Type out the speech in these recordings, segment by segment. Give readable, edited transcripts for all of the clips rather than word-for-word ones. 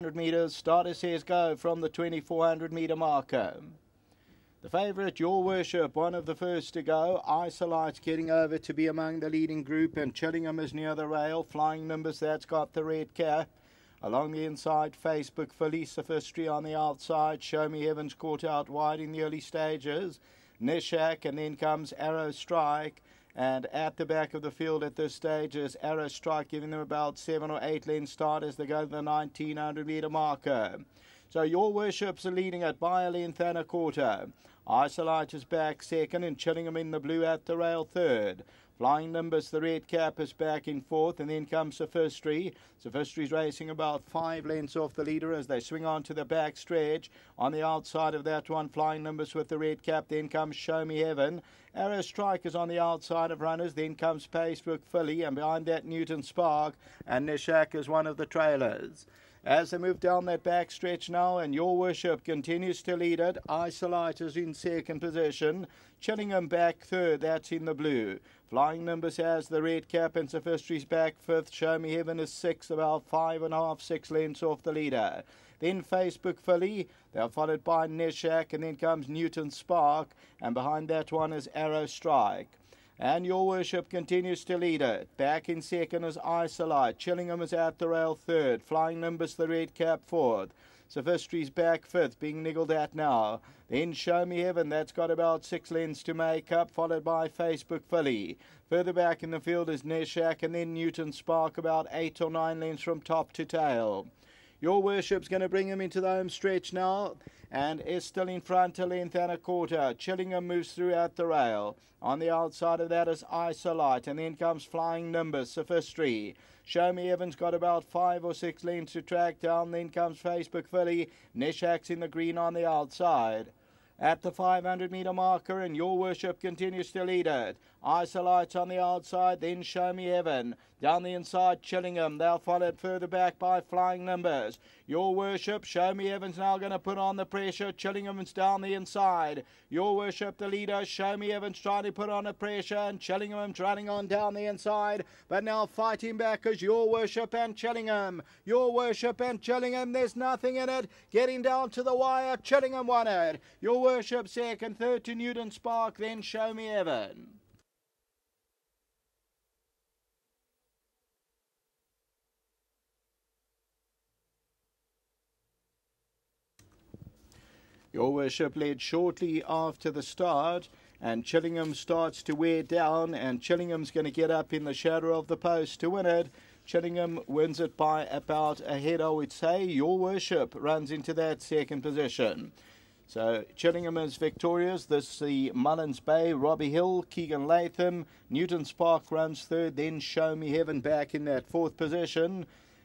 100 metres. Starter says go from the 2400 metre marker. The favourite, Your Worship, one of the first to go. Isolite's getting over to be among the leading group, and Chillingham is near the rail. Flying Nimbus, that's got the red cap. Along the inside, Facebook, Filly, Sophistry on the outside. Show Me Heaven's caught out wide in the early stages. Nishak, and then comes Arrow Strike. And at the back of the field at this stage is Arrow Strike, giving them about 7 or 8 length start as they go to the 1900 metre marker. So Your Worship's are leading it by a length and a quarter. Isolite is back second, and Chillingham in the blue at the rail third. Flying Nimbus, the red cap, is back in fourth, and then comes Sophistry. Sophistry's racing about 5 lengths off the leader as they swing on to the back stretch. On the outside of that one, Flying Nimbus with the red cap, then comes Show Me Heaven. Arrow Strike is on the outside of runners, then comes Facebook, Filly, and behind that Newton Spark, and Nishak is one of the trailers. As they move down that back stretch now, and Your Worship continues to lead it. Isolite is in second position. Chillingham back third, that's in the blue. Flying Nimbus has the red cap, and Sophistry's back fifth. Show Me Heaven is sixth, about 5.5, 6 lengths off the leader. Then Facebook, Filly, they're followed by Nishak, and then comes Newton Spark, and behind that one is Arrow Strike. And Your Worship continues to lead it. Back in second is Isolite. Chillingham is at the rail third. Flying Nimbus, the red cap, fourth. Sophistry's back fifth, being niggled at now. Then Show Me Heaven, that's got about 6 lengths to make up, followed by Facebook, Filly. Further back in the field is Nishak, and then Newton Spark, about 8 or 9 lengths from top to tail. Your Worship's going to bring him into the home stretch now, and is still in front, a length and a quarter. Chillingham moves through at the rail. On the outside of that is Isolite, and then comes Flying Nimbus, Sophistry. Show Me Heaven's got about 5 or 6 lengths to track down. Then comes Facebook, Filly. Nishak's in the green on the outside. At the 500 metre marker, and Your Worship continues to lead it. Isolite's on the outside, then Show Me Heaven. Down the inside, Chillingham. They're followed further back by Flying Nimbus. Your Worship, Show Me Heaven's now going to put on the pressure. Chillingham's down the inside. Your Worship, the leader. Show Me Heaven's trying to put on the pressure, and Chillingham's running on down the inside. But now fighting back is Your Worship and Chillingham. Your Worship and Chillingham, there's nothing in it. Getting down to the wire, Chillingham won it. Your Worship second, third to Newton Spark, then Show Me Heaven. Your Worship led shortly after the start, and Chillingham starts to wear down, and Chillingham's going to get up in the shadow of the post to win it. Chillingham wins it by about a head, I would say. Your Worship runs into that second position. So Chillingham is victorious. This is the Mullins Bay, Robbie Hill, Keegan Latham, Newton Spark runs third, then Show Me Heaven back in that fourth position.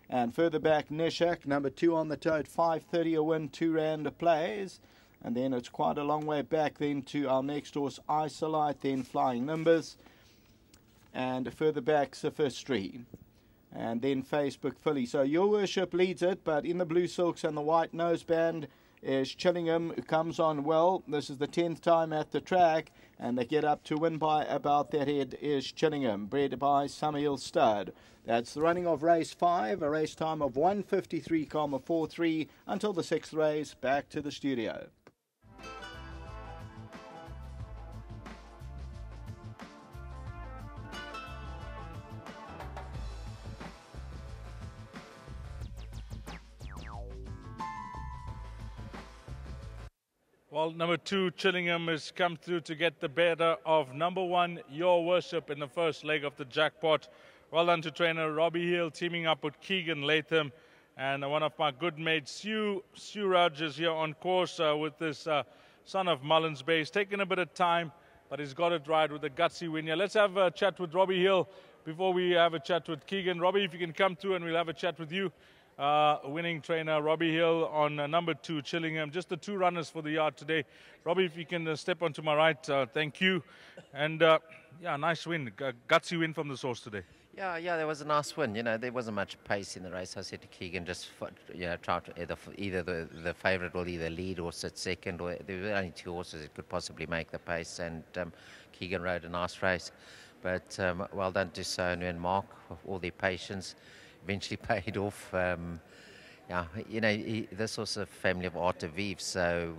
And further back, Nishak, number 2 on the tote, 5.30 a win, 2 rand plays. And then it's quite a long way back then to our next horse, Isolite, then Flying Nimbus. And further back, Sophistry. And then Facebook, Filly. So Your Worship leads it, but in the blue silks and the white noseband is Chillingham, who comes on well. This is the 10th time at the track, and they get up to win by about that head is Chillingham, bred by Summerhill Stud. That's the running of race 5, a race time of 1:53.43 until the 6th race. Back to the studio. Well, number 2, Chillingham, has come through to get the better of number 1, Your Worship, in the first leg of the jackpot. Well done to trainer Robbie Hill, teaming up with Keegan Latham. And one of my good mates, Sue Rogers, here on course with this son of Mullins Bay. He's taken a bit of time, but he's got it right with a gutsy win here. Let's have a chat with Robbie Hill before we have a chat with Keegan. Robbie, if you can come through and we'll have a chat with you. Winning trainer Robbie Hill on number 2, Chillingham. Just the 2 runners for the yard today. Robbie, if you can step onto my right, thank you. And yeah, nice win, gutsy win from this horse today. Yeah, there was a nice win. You know, there wasn't much pace in the race. I said to Keegan, just try to either the favourite will either lead or sit second, or there were only 2 horses that could possibly make the pace. And Keegan rode a nice race. But well done to Sonu and Mark for all their patience. Eventually paid off. Yeah, you know, this was a family of art de vivre, so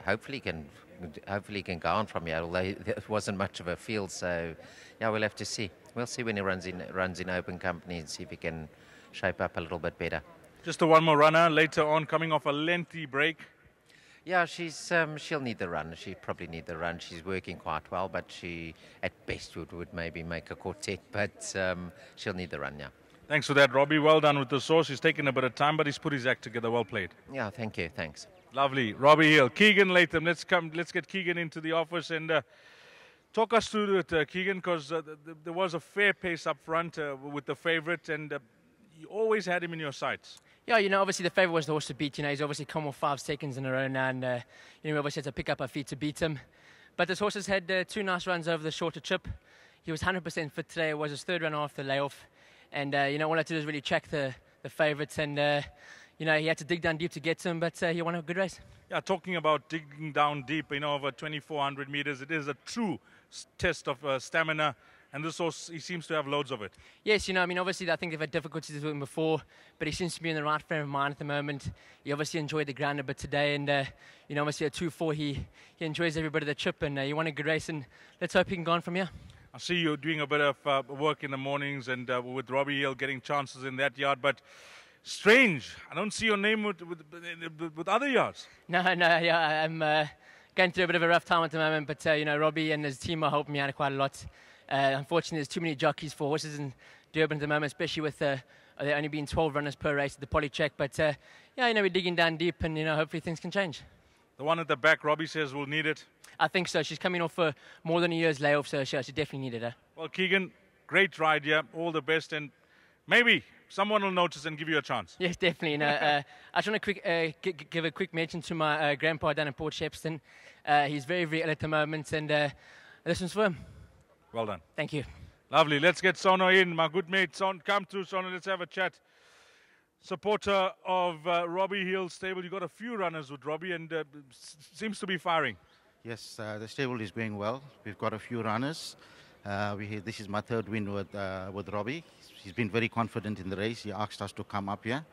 hopefully he can go on from here. Although there wasn't much of a field, so yeah, we'll have to see. We'll see when he runs in open company and see if he can shape up a little bit better. Just one more runner later on, coming off a lengthy break. Yeah, she'll need the run. She probably need the run. She's working quite well, but she at best would maybe make a quartet, but she'll need the run. Yeah. Thanks for that, Robbie. Well done with the source. He's taken a bit of time, but he's put his act together. Well played. Yeah, thank you. Thanks. Lovely. Robbie Hill. Keegan Latham. Let's get Keegan into the office and talk us through it, Keegan, because there was a fair pace up front with the favourite, and you always had him in your sights. Yeah, you know, obviously the favourite was the horse to beat. You know, he's obviously come off 5 seconds in a row now, and you know, we obviously had to pick up our feet to beat him. But this horse has had 2 nice runs over the shorter trip. He was 100% fit today. It was his 3rd run after the layoff. And, you know, all I had to do is really check the favourites. And, you know, he had to dig down deep to get to him, but he won a good race. Yeah, talking about digging down deep, you know, over 2,400 metres, it is a true test of stamina. And this horse, he seems to have loads of it. Yes, you know, I mean, obviously, I think they've had difficulties with him before, but he seems to be in the right frame of mind at the moment. He obviously enjoyed the ground a bit today, and, you know, obviously at 2-4, he enjoys every bit of the trip, and he won a good race, and let's hope he can go on from here. I see you doing a bit of work in the mornings and with Robbie Hill getting chances in that yard, but strange, I don't see your name with other yards. No, yeah, I'm going through a bit of a rough time at the moment, but, you know, Robbie and his team are helping me out quite a lot. Unfortunately, there's too many jockeys for horses in Durban at the moment, especially with there only being 12 runners per race at the Polycheck. But, yeah, you know, we're digging down deep and, you know, hopefully things can change. The one at the back, Robbie says, will need it. I think so. She's coming off for more than a year's layoff, so she definitely needed her. Well, Keegan, great ride here. All the best. And maybe someone will notice and give you a chance. Yes, definitely. You know, I just want to give a quick mention to my grandpa down in Port Shepstone. He's very, very ill at the moment, and this one's for him. Well done. Thank you. Lovely. Let's get Sono in. My good mate, Son, come through, Sono. Let's have a chat. Supporter of Robbie Hill's stable. You got a few runners with Robbie, and seems to be firing. Yes, the stable is going well. We've got a few runners. This is my 3rd win with Robbie. He's been very confident in the race. He asked us to come up here.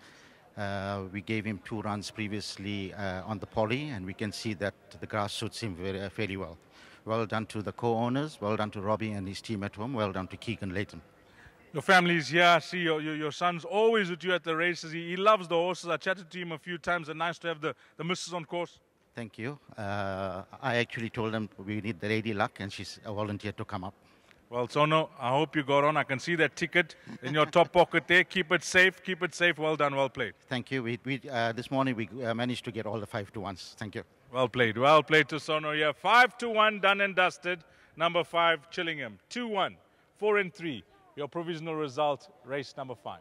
We gave him 2 runs previously on the poly, and we can see that the grass suits him fairly well. Well done to the co-owners. Well done to Robbie and his team at home. Well done to Keegan Latham. Your family's here. I see your son's always with you at the races. He loves the horses. I chatted to him a few times, and nice to have the missus on course. Thank you. I actually told them we need the Lady Luck, and she's volunteered to come up. Well, Sono, I hope you got on. I can see that ticket in your top pocket there. Keep it safe. Keep it safe. Well done. Well played. Thank you. This morning we managed to get all the 5-to-1s. Thank you. Well played. Well played to Sono here. 5-1, done and dusted. Number 5, Chillingham. 2-1, 4-3. Your provisional result, race number 5.